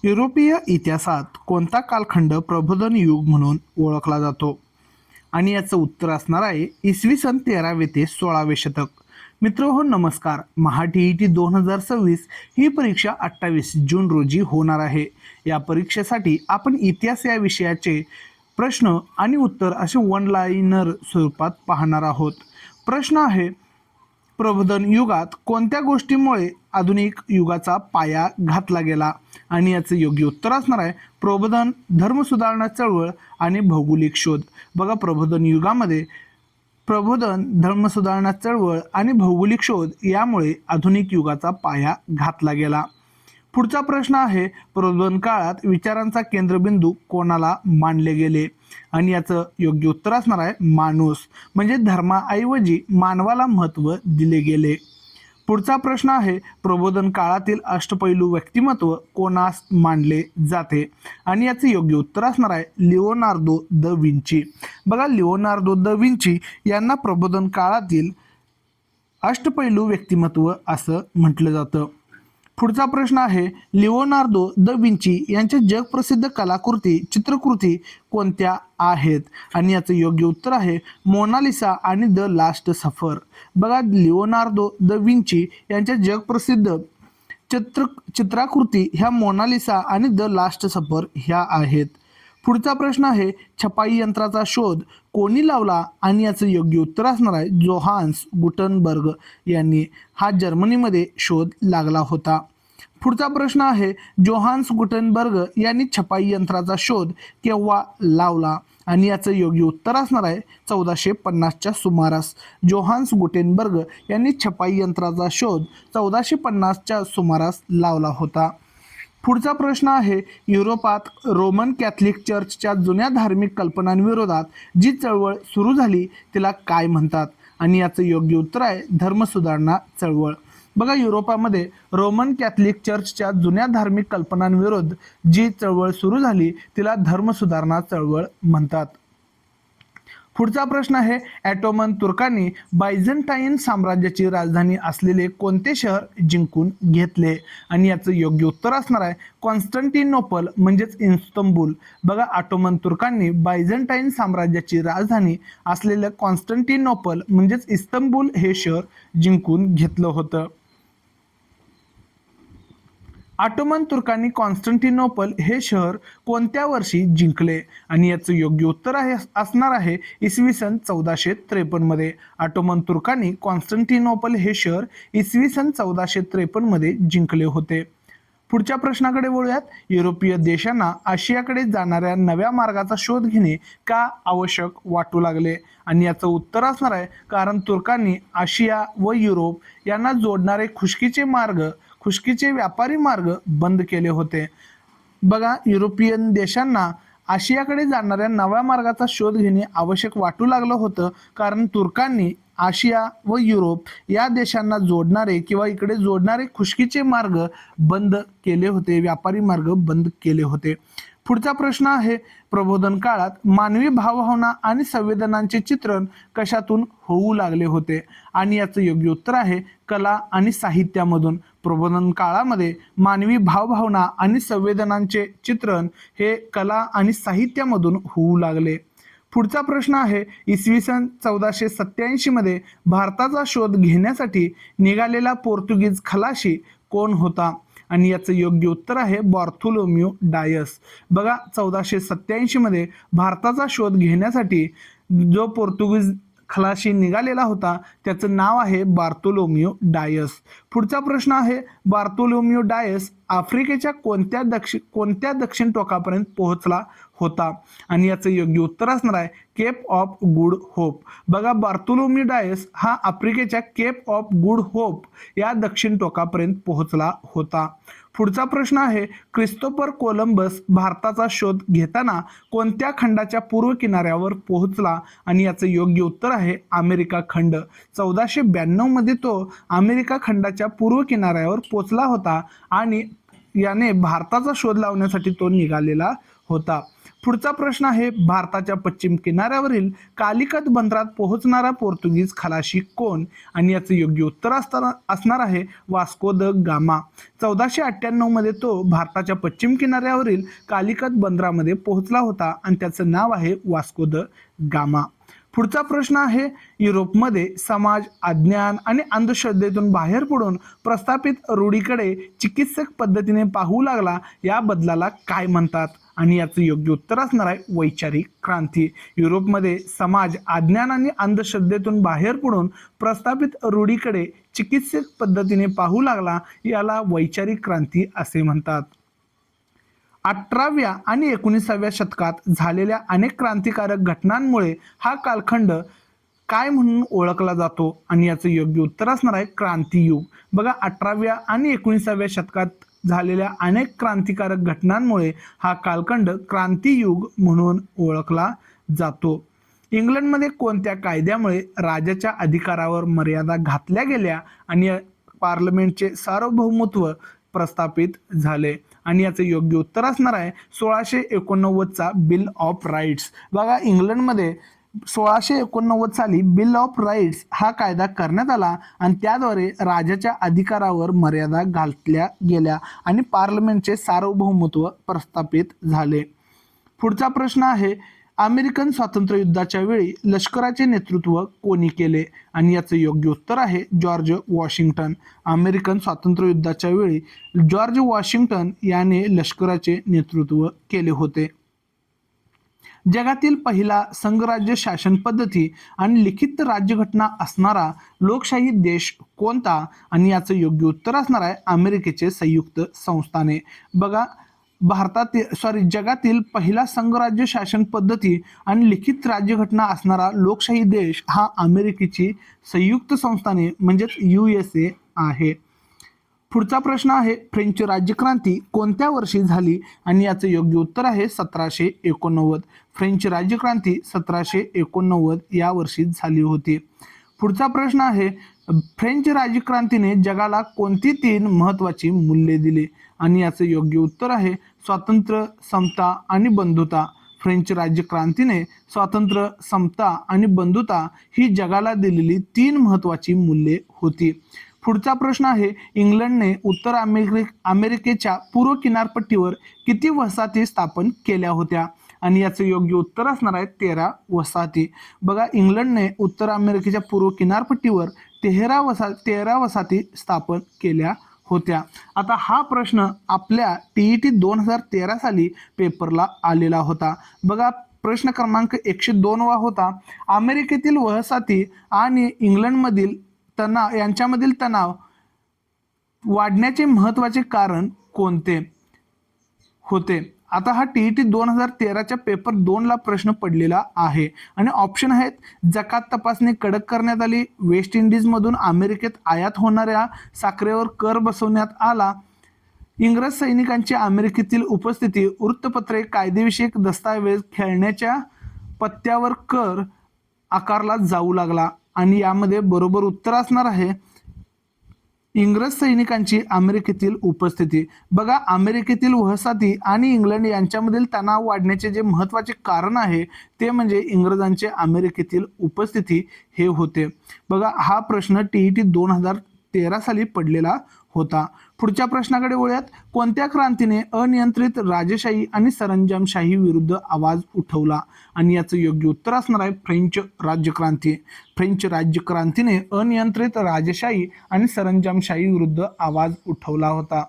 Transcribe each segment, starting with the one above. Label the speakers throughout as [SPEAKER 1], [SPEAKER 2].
[SPEAKER 1] युरोपीय इतिहासात कोणता कालखंड प्रबोधन युग म्हणून ओळखला जातो? आणि याचं उत्तर असणार आहे इसवी सन 13वे ते 16वे शतक. मित्रहो नमस्कार. महा-टी-ई-टी 2026 ही परीक्षा 28 जून रोजी होणार आहे. या परीक्षेसाठी आपण इतिहास या विषयाचे प्रश्न आणि उत्तर असे वन लाईनर स्वरूपात पाहणार आहोत. प्रश्न आहे, प्रबोधन युगात कोणत्या गोष्टीमुळे आधुनिक युगाचा पाया घातला गेला? आणि याचं योग्य उत्तर असणार आहे प्रबोधन, धर्मसुधारणा चळवळ आणि भौगोलिक शोध. बघा, प्रबोधन युगामध्ये प्रबोधन, धर्मसुधारणा चळवळ आणि भौगोलिक शोध यामुळे आधुनिक युगाचा पाया घातला गेला. पुढचा प्रश्न आहे, प्रबोधन काळात विचारांचा केंद्रबिंदू कोणाला मानले गेले? आणि याचं योग्य उत्तर असणार आहे माणूस, म्हणजे धर्माऐवजी मानवाला महत्त्व दिले गेले. पुढचा प्रश्न आहे, प्रबोधन काळातील अष्टपैलू व्यक्तिमत्व कोणास मानले जाते? आणि याचे योग्य उत्तर असणार आहे लिओनार्दो द विंची. बघा, लिओनार्दो द विंची यांना प्रबोधन काळातील अष्टपैलू व्यक्तिमत्व असं म्हटलं जातं. पुढचा प्रश्न आहे, लिओनार्दो द विंची यांच्या जगप्रसिद्ध कलाकृती, चित्रकृती कोणत्या आहेत? आणि याचं योग्य उत्तर आहे मोनालिसा आणि द लास्ट सफर. बघा, लिओनार्दो द विंची यांच्या जगप्रसिद्ध चित्राकृती ह्या मोनालिसा आणि द लास्ट सफर ह्या आहेत. पुढचा प्रश्न आहे, छपाई यंत्राचा शोध कोणी लावला? आणि याचं योग्य उत्तर असणार आहे जोहान्स गुटनबर्ग यांनी. हा जर्मनीमध्ये शोध लागला होता. पुढचा प्रश्न आहे, जोहान्स गुटनबर्ग यांनी छपाई यंत्राचा शोध केव्हा लावला? आणि याचं योग्य उत्तर असणार आहे 1450च्या सुमारास. जोहान्स गुटेनबर्ग यांनी छपाई यंत्राचा शोध 1450च्या सुमारास लावला होता. पुढचा प्रश्न आहे, युरोपात रोमन कॅथलिक चर्चच्या जुन्या धार्मिक कल्पनांविरोधात जी चळवळ सुरू झाली तिला काय म्हणतात? आणि याचं योग्य उत्तर आहे धर्मसुधारणा चळवळ. बघा, युरोपामध्ये रोमन कॅथलिक चर्चच्या जुन्या धार्मिक कल्पनांविरोध जी चळवळ सुरू झाली तिला धर्मसुधारणा चळवळ म्हणतात. पुढचा प्रश्न आहे, ऑटोमन तुर्कांनी बायझंटाईन साम्राज्याची राजधानी असलेले कोणते शहर जिंकून घेतले? आणि याचं योग्य उत्तर असणार आहे कॉन्स्टंटिनोपल म्हणजेच इस्तंबूल. बघा, ऑटोमन तुर्कांनी बायझंटाईन साम्राज्याची राजधानी असलेलं कॉन्स्टंटिनोपल म्हणजेच इस्तंबूल हे शहर जिंकून घेतलं होतं. ऑटोमन तुर्कांनी कॉन्स्टंटिनोपल हे शहर कोणत्या वर्षी जिंकले? आणि याचं योग्य उत्तर असणार आहे इसवी सन 1453 मध्ये. ऑटोमन तुर्कांनी कॉन्स्टंटिनोपल हे शहर इसवी सन 1453 मध्ये जिंकले होते. पुढच्या प्रश्नाकडे वळूयात. युरोपीय देशांना आशियाकडे जाणाऱ्या नव्या मार्गाचा शोध घेणे का आवश्यक वाटू लागले? आणि याचं उत्तर असणार आहे कारण तुर्कांनी आशिया व युरोप यांना जोडणारे खुष्कीचे व्यापारी मार्ग बंद केले होते. बघा, युरोपियन देशांना आशियाकडे जाणाऱ्या नव्या मार्गाचा शोध घेणे आवश्यक वाटू लागलं होतं कारण तुर्कांनी आशिया व युरोप या देशांना जोडणारे किंवा इकडे जोडणारे खुष्कीचे मार्ग बंद केले होते, व्यापारी मार्ग बंद केले होते. पुढचा प्रश्न आहे, प्रबोधन काळात मानवी भावभावना आणि संवेदनांचे चित्रण कशातून होऊ लागले होते? आणि याचं योग्य उत्तर आहे कला आणि साहित्यामधून. प्रबोधन काळामध्ये मानवी भावभावना आणि संवेदनांचे चित्रण हे कला आणि साहित्यामधून होऊ लागले. पुढचा प्रश्न आहे, इसवी सन 1487 मध्ये भारताचा शोध घेण्यासाठी निघालेला पोर्तुगीज खलाशी कोण होता? आणि याचं योग्य उत्तर आहे बार्थोलोम्यू डायस. बघा, 1487 मध्ये भारताचा शोध घेण्यासाठी जो पोर्तुगीज खलाशी निघालेला होता त्याचं नाव आहे बार्थोलोम्यू डायस. पुढचा प्रश्न आहे, बार्थोलोम्यू डायस आफ्रिकेच्या कोणत्या दक्षिण टोकापर्यंत पोहोचला होता? आणि याचं योग्य उत्तर असणार आहे केप ऑफ गुड होप. बघा, बार्थोलोम्यू डायस हा आफ्रिकेच्या केप ऑफ गुड होप या दक्षिण टोकापर्यंत पोहोचला होता. पुढचा प्रश्न आहे, क्रिस्तोफर कोलंबस भारताचा शोध घेताना कोणत्या खंडाच्या पूर्व किनाऱ्यावर पोहोचला? आणि याचं योग्य उत्तर आहे अमेरिका खंड. 1492 मध्ये तो अमेरिका खंडाच्या पूर्व किनाऱ्यावर पोहोचला होता आणि याने भारताचा शोध लावण्यासाठी तो निघालेला होता. पुढचा प्रश्न आहे, भारताच्या पश्चिम किनाऱ्यावरील कालिकत बंदरात पोहोचणारा पोर्तुगीज खलाशी कोण? आणि याचं योग्य उत्तर असणार आहे वास्को द गामा. 1498 मध्ये तो भारताच्या पश्चिम किनाऱ्यावरील कालिकत बंदरामध्ये पोहोचला होता आणि त्याचं नाव आहे वास्को द गामा. पुढचा प्रश्न आहे, युरोपमध्ये समाज, अज्ञान आणि अंधश्रद्धेतून बाहेर पडून प्रस्थापित रूढीकडे चिकित्सक पद्धतीने पाहू लागला, या बदलाला काय म्हणतात? आणि याचं योग्य उत्तर असणार आहे वैचारिक क्रांती. युरोपमध्ये समाज, अज्ञान आणि अंधश्रद्धेतून बाहेर पडून प्रस्थापित रूढीकडे चिकित्सक पद्धतीने पाहू लागला, याला वैचारिक क्रांती असे म्हणतात. 18व्या आणि 19व्या शतकात झालेल्या अनेक क्रांतिकारक घटनांमुळे हा कालखंड काय म्हणून ओळखला जातो? आणि याचं योग्य उत्तर असणार आहे क्रांतियुग. बघा, 18व्या आणि 19व्या शतकात झालेल्या अनेक क्रांतिकारक घटनांमुळे हा कालखंड क्रांतियुग म्हणून ओळखला जातो. इंग्लंडमध्ये कोणत्या कायद्यामुळे राजाच्या अधिकारावर मर्यादा घातल्या गेल्या आणि पार्लमेंटचे सार्वभौमत्व प्रस्थापित झाले? आणि याचं योग्य उत्तर असणार आहे 1689चा बिल ऑफ राईट्स. बघा, इंग्लंडमध्ये 1689 साली बिल ऑफ राईट्स हा कायदा करण्यात आला आणि त्याद्वारे राजाच्या अधिकारावर मर्यादा घातल्या गेल्या आणि पार्लमेंटचे सार्वभौमत्व प्रस्थापित झाले. पुढचा प्रश्न आहे, अमेरिकन स्वातंत्र्य युद्धाच्या वेळी लष्कराचे नेतृत्व कोणी केले? आणि याचं योग्य उत्तर आहे जॉर्ज वॉशिंग्टन. अमेरिकन स्वातंत्र्य युद्धाच्या वेळी जॉर्ज वॉशिंग्टन याने लष्कराचे नेतृत्व केले होते. जगातील पहिला संघराज्य शासन पद्धती आणि लिखित राज्यघटना असणारा लोकशाही देश कोणता? आणि याचं योग्य उत्तर असणार आहे अमेरिकेचे संयुक्त संस्थाने. बघा, जगातील पहिला संघराज्य शासन पद्धती आणि लिखित राज्यघटना असणारा लोकशाही देश हा अमेरिकेची संयुक्त संस्थाने म्हणजेच USA आहे. पुढचा प्रश्न आहे, फ्रेंच राज्यक्रांती कोणत्या वर्षी झाली? आणि याचं योग्य उत्तर आहे 1789. फ्रेंच राज्यक्रांती 1789 या वर्षी झाली होती. पुढचा प्रश्न आहे, फ्रेंच राज्यक्रांतीने जगाला कोणती 3 महत्वाची मूल्ये दिली? आणि याचं योग्य उत्तर आहे स्वातंत्र्य, समता आणि बंधुता. फ्रेंच राज्यक्रांतीने स्वातंत्र्य, समता आणि बंधुता ही जगाला दिलेली 3 महत्वाची मूल्ये होती. पुढचा प्रश्न आहे, इंग्लंडने उत्तर अमेरिकेच्या पूर्व किनारपट्टीवर किती वसाहती स्थापन केल्या होत्या? आणि याचं योग्य उत्तर असणार आहे 13 वसाहती. बघा, इंग्लंडने उत्तर अमेरिकेच्या पूर्व किनारपट्टीवर 13 वसाहती स्थापन केल्या होत्या. आता हा प्रश्न आपल्या TET 2013 साली पेपरला आलेला होता. बघा, प्रश्न क्रमांक 102 होता, अमेरिकेतील वसाहती आणि इंग्लंडमधील यांच्यामधील तणाव वाढण्याचे महत्वाचे कारण कोणते होते? आता हा TET 2013च्या पेपर 2 ला प्रश्न पडलेला आहे आणि ऑप्शन आहेत, जकात तपासणी कडक करण्यात आली, वेस्ट इंडिज मधून अमेरिकेत आयात होणाऱ्या साखरेवर कर बसवण्यात आला, इंग्रज सैनिकांची अमेरिकेतील उपस्थिती, वृत्तपत्रे, कायदेविषयक दस्तावेज, खेळण्याच्या पत्त्यावर कर आकारला जाऊ लागला. आणि यामध्ये बरोबर उत्तर असणार आहे इंग्रज सैनिकांची अमेरिकेतील उपस्थिती. बघा, अमेरिकेतील वसाहती आणि इंग्लंड यांच्यामधील तणाव वाढण्याचे जे महत्त्वाचे कारण आहे ते म्हणजे इंग्रजांचे अमेरिकेतील उपस्थिती हे होते. बघा, हा प्रश्न TET 2013 साली पडलेला होता. पुढच्या प्रश्नाकडे वळूयात, कोणत्या क्रांतीने अनियंत्रित राजेशाही आणि सरंजामशाही विरुद्ध आवाज उठवला? आणि याचं योग्य उत्तर असणार आहे फ्रेंच राज्यक्रांती. फ्रेंच राज्यक्रांतीने अनियंत्रित राजेशाही आणि सरंजामशाही विरुद्ध आवाज उठवला होता.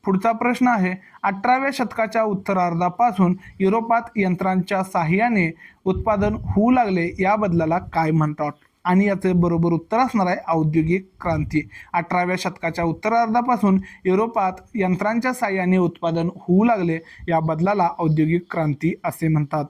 [SPEAKER 1] पुढचा प्रश्न आहे, 18व्या शतकाच्या उत्तरार्धापासून युरोपात यंत्रांच्या साहाय्याने उत्पादन होऊ लागले, या बदलाला काय म्हणतात? आणि याचे बरोबर उत्तर असणार आहे औद्योगिक क्रांती. 18व्या शतकाच्या उत्तरार्धापासून युरोपात यंत्रांच्या साहाय्याने उत्पादन होऊ लागले, या बदलाला औद्योगिक क्रांती असे म्हणतात.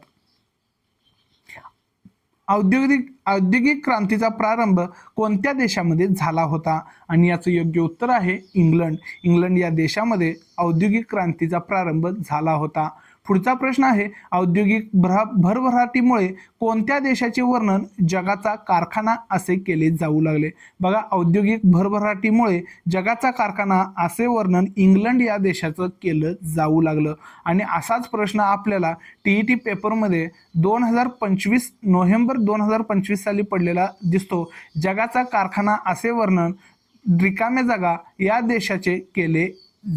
[SPEAKER 1] औद्योगिक क्रांतीचा प्रारंभ कोणत्या देशामध्ये झाला होता? आणि याचं योग्य उत्तर आहे इंग्लंड. इंग्लंड या देशामध्ये औद्योगिक क्रांतीचा प्रारंभ झाला होता. पुढचा प्रश्न आहे औद्योगिक भरभराटीमुळे कोणत्या देशाचे वर्णन जगाचा कारखाना असे केले जाऊ लागले? बघा, औद्योगिक भरभराटीमुळे जगाचा कारखाना असे वर्णन इंग्लंड या देशाचं केलं जाऊ लागलं. आणि असाच प्रश्न आपल्याला टीईटी पेपरमध्ये 2025 नोव्हेंबर 2025 साली पडलेला दिसतो. जगाचा कारखाना असे वर्णन रिकाम्या जागा या देशाचे केले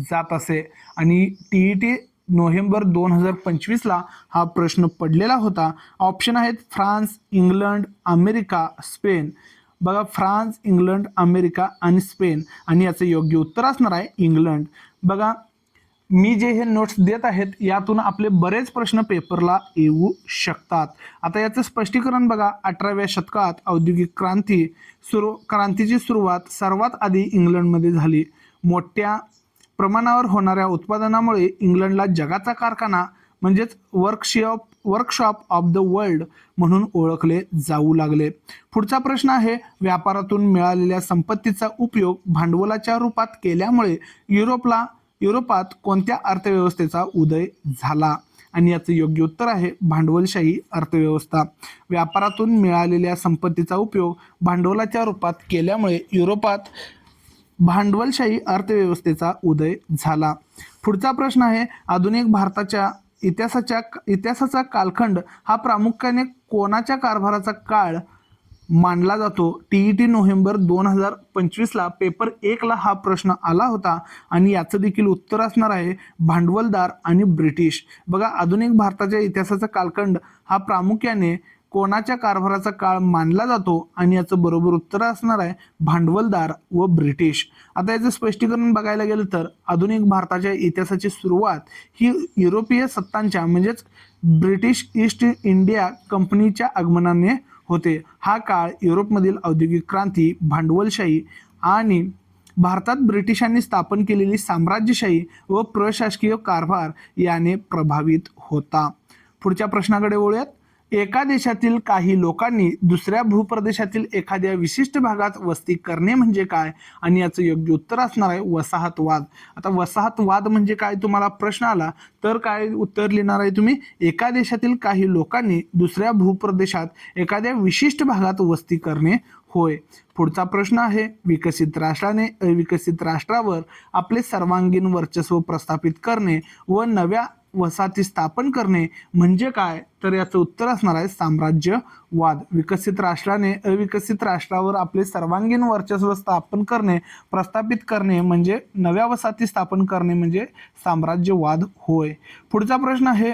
[SPEAKER 1] जात असे. आणि टीईटी नोव्हेंबर 2025ला हा प्रश्न पडलेला होता. ऑप्शन आहेत फ्रान्स, इंग्लंड, अमेरिका, स्पेन. बघा, फ्रान्स, इंग्लंड, अमेरिका आणि स्पेन. आणि याचं योग्य उत्तर असणार आहे इंग्लंड. बघा, मी जे हे नोट्स देत आहेत यातून आपले बरेच प्रश्न पेपरला येऊ शकतात. आता याचं स्पष्टीकरण बघा. 18व्या शतकात औद्योगिक क्रांतीची सुरुवात सर्वात आधी इंग्लंडमध्ये झाली. मोठ्या प्रमाणावर होणाऱ्या उत्पादनामुळे इंग्लंडला जगाचा कारखाना म्हणजेच वर्कशॉप ऑफ द वर्ल्ड म्हणून ओळखले जाऊ लागले. पुढचा प्रश्न आहे व्यापारातून मिळालेल्या संपत्तीचा उपयोग भांडवलाच्या रूपात केल्यामुळे युरोपात कोणत्या अर्थव्यवस्थेचा उदय झाला? आणि याचं योग्य उत्तर आहे भांडवलशाही अर्थव्यवस्था. व्यापारातून मिळालेल्या संपत्तीचा उपयोग भांडवलाच्या रूपात केल्यामुळे युरोपात भांडवलशाही अर्थव्यवस्थेचा उदय झाला. पुढचा प्रश्न आहे आधुनिक भारताच्या इतिहासाचा कालखंड हा प्रामुख्याने कोणाच्या कारभाराचा काळ मानला जातो? टीईटी नोव्हेंबर 2025ला पेपर 1ला हा प्रश्न आला होता. आणि याचं देखील उत्तर असणार आहे भांडवलदार आणि ब्रिटिश. बघा, आधुनिक भारताच्या इतिहासाचा कालखंड हा प्रामुख्याने कोणाच्या कारभाराचा काळ मानला जातो? आणि याचं बरोबर उत्तर असणार आहे भांडवलदार व ब्रिटिश. आता याचं स्पष्टीकरण बघायला गेलं तर आधुनिक भारताच्या इतिहासाची सुरुवात ही युरोपीय सत्तांच्या म्हणजेच ब्रिटिश ईस्ट इंडिया कंपनीच्या आगमनाने होते. हा काळ युरोपमधील औद्योगिक क्रांती, भांडवलशाही आणि भारतात ब्रिटिशांनी स्थापन केलेली साम्राज्यशाही व प्रशासकीय कारभार याने प्रभावित होता. पुढच्या प्रश्नाकडे वळूयात. एका देशातील काही लोकांनी दुसऱ्या भूप्रदेशातील एखाद्या विशिष्ट भागात वस्ती करणे म्हणजे काय? आणि याचं योग्य उत्तर असणार आहे वसाहतवाद. आता वसाहतवाद म्हणजे काय तुम्हाला प्रश्न आला तर काय उत्तर लिहिणार आहे तुम्ही? एका देशातील काही लोकांनी दुसऱ्या भूप्रदेशात एखाद्या विशिष्ट भागात वस्ती करणे होय. पुढचा प्रश्न आहे विकसित राष्ट्राने अविकसित राष्ट्रावर आपले सर्वांगीण वर्चस्व प्रस्थापित करणे व नव्या वसाहती स्थापन करणे म्हणजे काय? तर याचं उत्तर असणार आहे साम्राज्यवाद. विकसित राष्ट्राने अविकसित राष्ट्रावर आपले सर्वांगीण वर्चस्व स्थापन करणे, प्रस्थापित करणे म्हणजे नव्या वसाहती स्थापन करणे म्हणजे साम्राज्यवाद होय. पुढचा प्रश्न आहे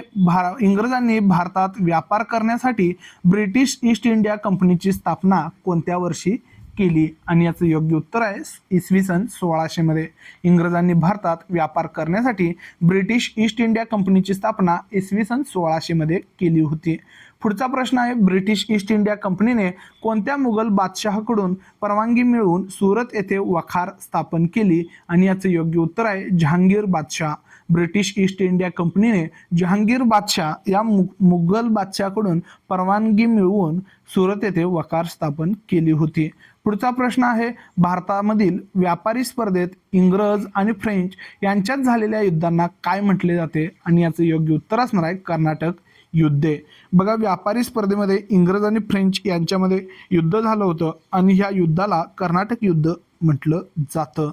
[SPEAKER 1] इंग्रजांनी भारतात व्यापार करण्यासाठी ब्रिटिश ईस्ट इंडिया कंपनीची स्थापना कोणत्या वर्षी केली? आणि याचं योग्य उत्तर आहे इसवी सन 1600 मध्ये. इंग्रजांनी भारतात व्यापार करण्यासाठी ब्रिटिश ईस्ट इंडिया कंपनीची स्थापना इसवी सन 1600 मध्ये केली होती. पुढचा प्रश्न आहे ब्रिटिश ईस्ट इंडिया कंपनीने कोणत्या मुघल बादशहाकडून परवानगी मिळवून सुरत येथे वखार स्थापन केली? आणि याचं योग्य उत्तर आहे जहांगीर बादशाह. ब्रिटिश ईस्ट इंडिया कंपनीने जहांगीर बादशाह या मुघल बादशाहाकडून परवानगी मिळवून सुरत येथे वखार स्थापन केली होती. पुढचा प्रश्न आहे भारतामधील व्यापारी स्पर्धेत इंग्रज आणि फ्रेंच यांच्यात झालेल्या युद्धांना काय म्हटले जाते? आणि याचं योग्य उत्तर असणार आहे कर्नाटक युद्धे. बघा, व्यापारी स्पर्धेमध्ये इंग्रज आणि फ्रेंच यांच्यामध्ये युद्ध झालं होतं आणि ह्या युद्धाला कर्नाटक युद्ध म्हटलं जातं.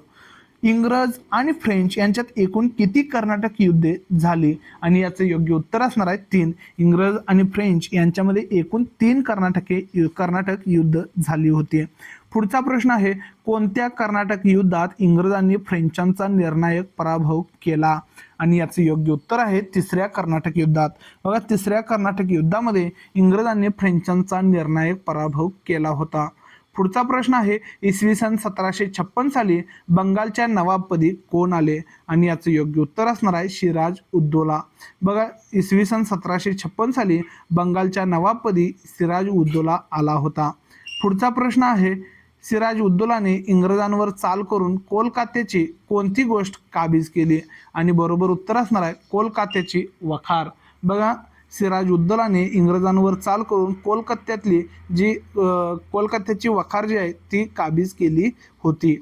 [SPEAKER 1] इंग्रज आणि फ्रेंच यांच्यात एकूण किती कर्नाटक युद्धे झाली? आणि याचं योग्य उत्तर असणार आहे 3. इंग्रज आणि फ्रेंच यांच्यामध्ये एकूण 3 कर्नाटक युद्ध झाली होती. पुढचा प्रश्न आहे कोणत्या कर्नाटक युद्धात इंग्रजांनी फ्रेंचांचा निर्णायक पराभव केला? आणि याचं योग्य उत्तर आहे 3ऱ्या कर्नाटक युद्धात. बघा, 3ऱ्या कर्नाटक युद्धामध्ये इंग्रजांनी फ्रेंचांचा निर्णायक पराभव केला होता. पुढचा प्रश्न आहे इसवी सन 1756 साली बंगालच्या नवाबपदी कोण आले? आणि याचं योग्य उत्तर असणार आहे सिराज उद्दौला. बघा, इसवी सन 1756 साली बंगालच्या नवाबपदी सिराज उद्दौला आला होता. पुढचा प्रश्न आहे सिराज उद्दौलाने इंग्रजांवर चाल करून कोलकात्याची कोणती गोष्ट काबीज केली? आणि बरोबर उत्तर असणार आहे कोलकात्याची वखार. बघा, सिराज उद्दौलाने इंग्रजांवर चाल करून कोलकात्याची वखार जी आहे ती काबीज केली होती.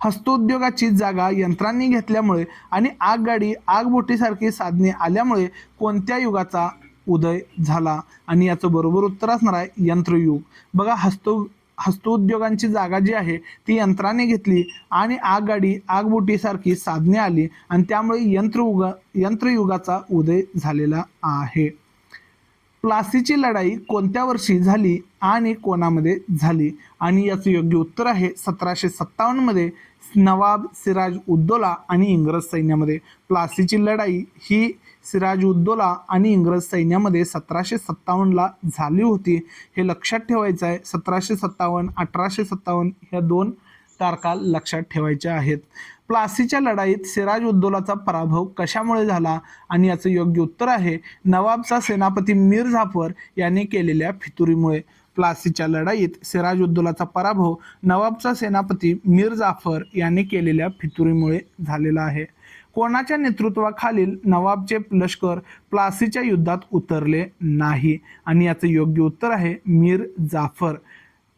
[SPEAKER 1] हस्तोद्योगाची जागा यंत्रांनी घेतल्यामुळे आणि आगगाडी आगबोटीसारखी साधने आल्यामुळे कोणत्या युगाचा उदय झाला? आणि याचं बरोबर उत्तर असणार आहे यंत्रयुग. बघा, हस्तोद्योगांची जागा जी आहे ती यंत्राने घेतली आणि आगगाडी आगबोटीसारखी साधने आली आणि त्यामुळे यंत्रयुगाचा उदय झालेला आहे. प्लासीची लढाई कोणत्या वर्षी झाली आणि कोणामध्ये झाली? आणि याचं योग्य उत्तर आहे 1757 मध्ये नवाब सिराज उद्दौला आणि इंग्रज सैन्यामध्ये. प्लासीची लढाई ही सिराज उद्दौला आणि इंग्रज सैन्यामध्ये 1757ला झाली होती. हे लक्षात ठेवायचं आहे. 1757 1857 ह्या 2 तारखा लक्षात ठेवायच्या आहेत. प्लासीच्या लढाईत सिराज उद्दौलाचा पराभव कशामुळे झाला? आणि याचं योग्य उत्तर आहे नवाबचा सेनापती मीर जाफर याने केलेल्या फितुरीमुळे. प्लासीच्या लढाईत सिराज उद्दौलाचा पराभव नवाबचा सेनापती मीर जाफर याने केलेल्या फितुरीमुळे झालेला आहे. कोणाच्या नेतृत्वाखालील नवाबचे लष्कर प्लासीच्या युद्धात उतरले नाही? आणि याचं योग्य उत्तर आहे मीर जाफर.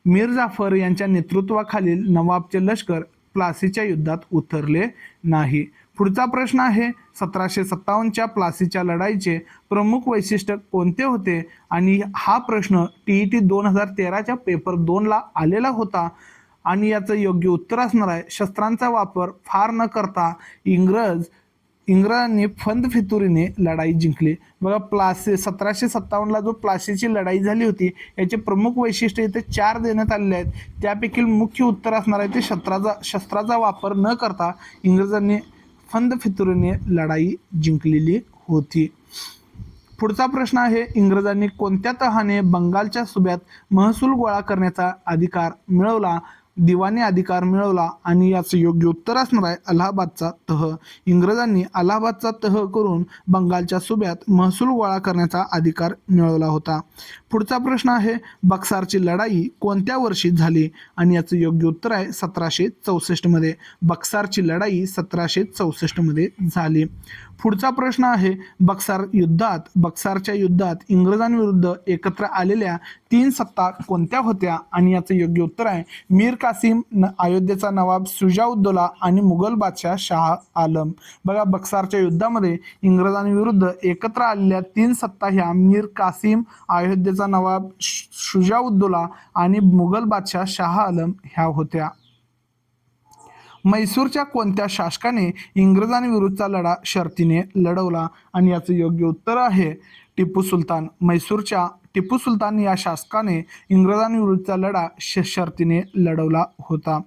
[SPEAKER 1] मीर जाफर यांच्या नेतृत्वाखालील नवाबचे लष्कर प्लासीच्या युद्धात उतरले नाही. पुढचा प्रश्न आहे 1757च्या प्लासीच्या लढाईचे प्रमुख वैशिष्ट्य कोणते होते? आणि हा प्रश्न TET 2013च्या पेपर 2ला आलेला होता. आणि याचं योग्य उत्तर असणार आहे शस्त्रांचा वापर फार न करता इंग्रजांनी फंद फितुरीने लढाई जिंकली. बघा, 1757ला जो प्लासीची लढाई झाली होती याचे प्रमुख वैशिष्ट्य इथे 4 देण्यात आलेले आहेत. त्यापैकी मुख्य उत्तर असणार आहे ते शस्त्राचा वापर न करता इंग्रजांनी फंद फितुरीने लढाई जिंकलेली होती. पुढचा प्रश्न आहे इंग्रजांनी कोणत्या तहाने बंगालच्या सुब्यात महसूल गोळा करण्याचा अधिकार मिळवला? दिवाणी अधिकार मिळवला. आणि याचं योग्य उत्तर असणार आहे अलाहाबादचा तह. इंग्रजांनी अलाहाबादचा तह करून बंगालच्या सुब्यात महसूल गोळा करण्याचा अधिकार मिळवला होता. पुढचा प्रश्न आहे बक्सारची लढाई कोणत्या वर्षी झाली? आणि याचं योग्य उत्तर आहे 1764 मध्ये. बक्सारची लढाई 1764 मध्ये झाली. पुढचा प्रश्न आहे बक्सारच्या युद्धात इंग्रजांविरुद्ध एकत्र आलेल्या 3 सत्ता कोणत्या होत्या? आणि याचं योग्य उत्तर आहे मीर कासिम, अयोध्येचा नवाब शुजाउद्दौला आणि मुघल बादशाह शाह आलम. बघा, बक्सारच्या युद्धामध्ये इंग्रजांविरुद्ध एकत्र आलेल्या 3 सत्ता ह्या मीर कासिम, अयोध्येचा नवाब शुजाउद्दौला आणि मुघल बादशाह शाह आलम ह्या होत्या. म्हैसूरच्या कोणत्या शासकाने इंग्रजांविरुद्धचा लढा शर्तीने लढवला? आणि याचं योग्य उत्तर आहे टिपू सुलतान. म्हैसूरच्या टिपू सुलतान या शासकाने इंग्रजांविरुद्धचा लढा शर्तीने लढवला होता.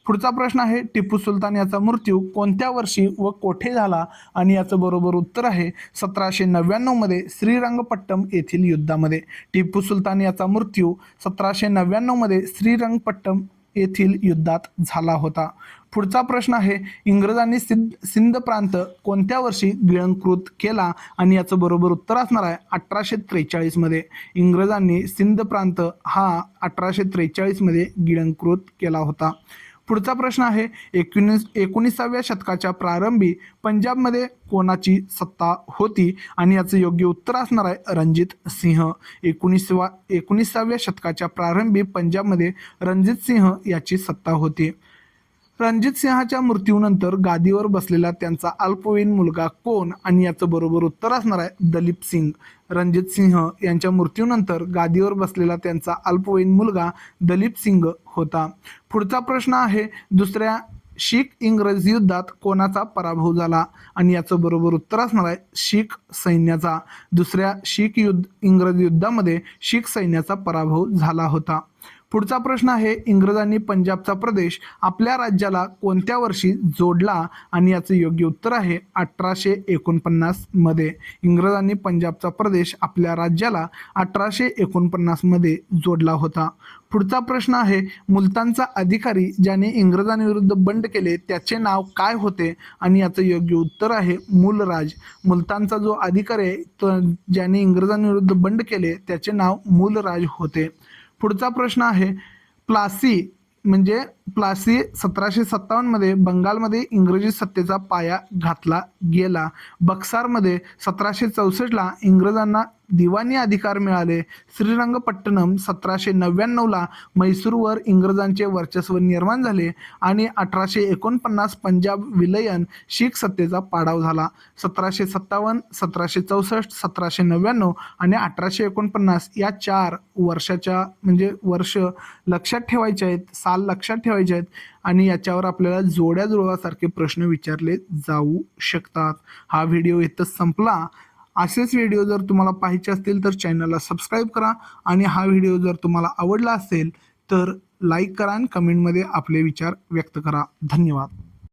[SPEAKER 1] पुढचा प्रश्न आहे टिपू सुलतान याचा मृत्यू कोणत्या वर्षी व कोठे झाला? आणि याचं बरोबर उत्तर आहे 1799 मध्ये श्रीरंगपट्टम येथील युद्धामध्ये. टिपू सुलतान याचा मृत्यू 1799 मध्ये श्रीरंगपट्टम येथील युद्धात झाला होता. पुढचा प्रश्न आहे इंग्रजांनी सिंध प्रांत कोणत्या वर्षी गिळंकृत केला? आणि याचं बरोबर उत्तर असणार आहे 1843 मध्ये. इंग्रजांनी सिंध प्रांत हा 1843 मध्ये गिळंकृत केला होता. पुढचा प्रश्न आहे 19व्या शतकाच्या प्रारंभी पंजाबमध्ये कोणाची सत्ता होती? आणि याचं योग्य उत्तर असणार आहे रणजित सिंह. 19व्या शतकाच्या प्रारंभी पंजाबमध्ये रणजित सिंह याची सत्ता होती. रणजित सिंहाच्या मृत्यूनंतर गादीवर बसलेला त्यांचा अल्पवयीन मुलगा कोण? आणि याचं बरोबर उत्तर असणार आहे दलीप सिंग. रणजित सिंह यांच्या मृत्यूनंतर गादीवर बसलेला त्यांचा अल्पवयीन मुलगा दलीप सिंग होता. पुढचा प्रश्न आहे दुसऱ्या शीख इंग्रज युद्धात कोणाचा पराभव झाला? आणि याचं बरोबर उत्तर असणार आहे शीख सैन्याचा. दुसऱ्या इंग्रज युद्धामध्ये शीख सैन्याचा पराभव झाला होता. पुढचा प्रश्न आहे इंग्रजांनी पंजाबचा प्रदेश आपल्या राज्याला कोणत्या वर्षी जोडला? आणि याचं योग्य उत्तर आहे 1849 मध्ये. इंग्रजांनी पंजाबचा प्रदेश आपल्या राज्याला 1849 मध्ये जोडला होता. पुढचा प्रश्न आहे मुलतानचा अधिकारी ज्याने इंग्रजांविरुद्ध बंड केले त्याचे नाव काय होते? आणि याचं योग्य उत्तर आहे मूलराज. मुलतानचा जो अधिकारी आहे तो ज्याने इंग्रजांविरुद्ध बंड केले त्याचे नाव मूलराज होते. पुढचा प्रश्न आहे प्लासी 1757 मध्ये बंगालमध्ये इंग्रजी सत्तेचा पाया घातला गेला. बक्सारमध्ये 1764 ला इंग्रजांना दिवाणी अधिकार मिळाले. श्रीरंगपट्टणम 1799ला म्हैसूरवर इंग्रजांचे वर्चस्व निर्माण झाले आणि 1849 पंजाब विलयन शीख सत्तेचा पाडाव झाला. 1757, 1764, 1799 आणि 1849 या 4 वर्षाच्या वर्ष लक्षात ठेवायचे आहेत, साल लक्षात ठेवायचे आहेत आणि याच्यावर आपल्याला जोड्या जुळवासारखे प्रश्न विचारले जाऊ शकतात. हा व्हिडिओ इथं संपला. असेच व्हिडिओ जर तुम्हाला पाहायचे असतील तर चॅनलला सबस्क्राईब करा आणि हा व्हिडिओ जर तुम्हाला आवडला असेल तर लाईक करा आणि कमेंटमध्ये आपले विचार व्यक्त करा. धन्यवाद.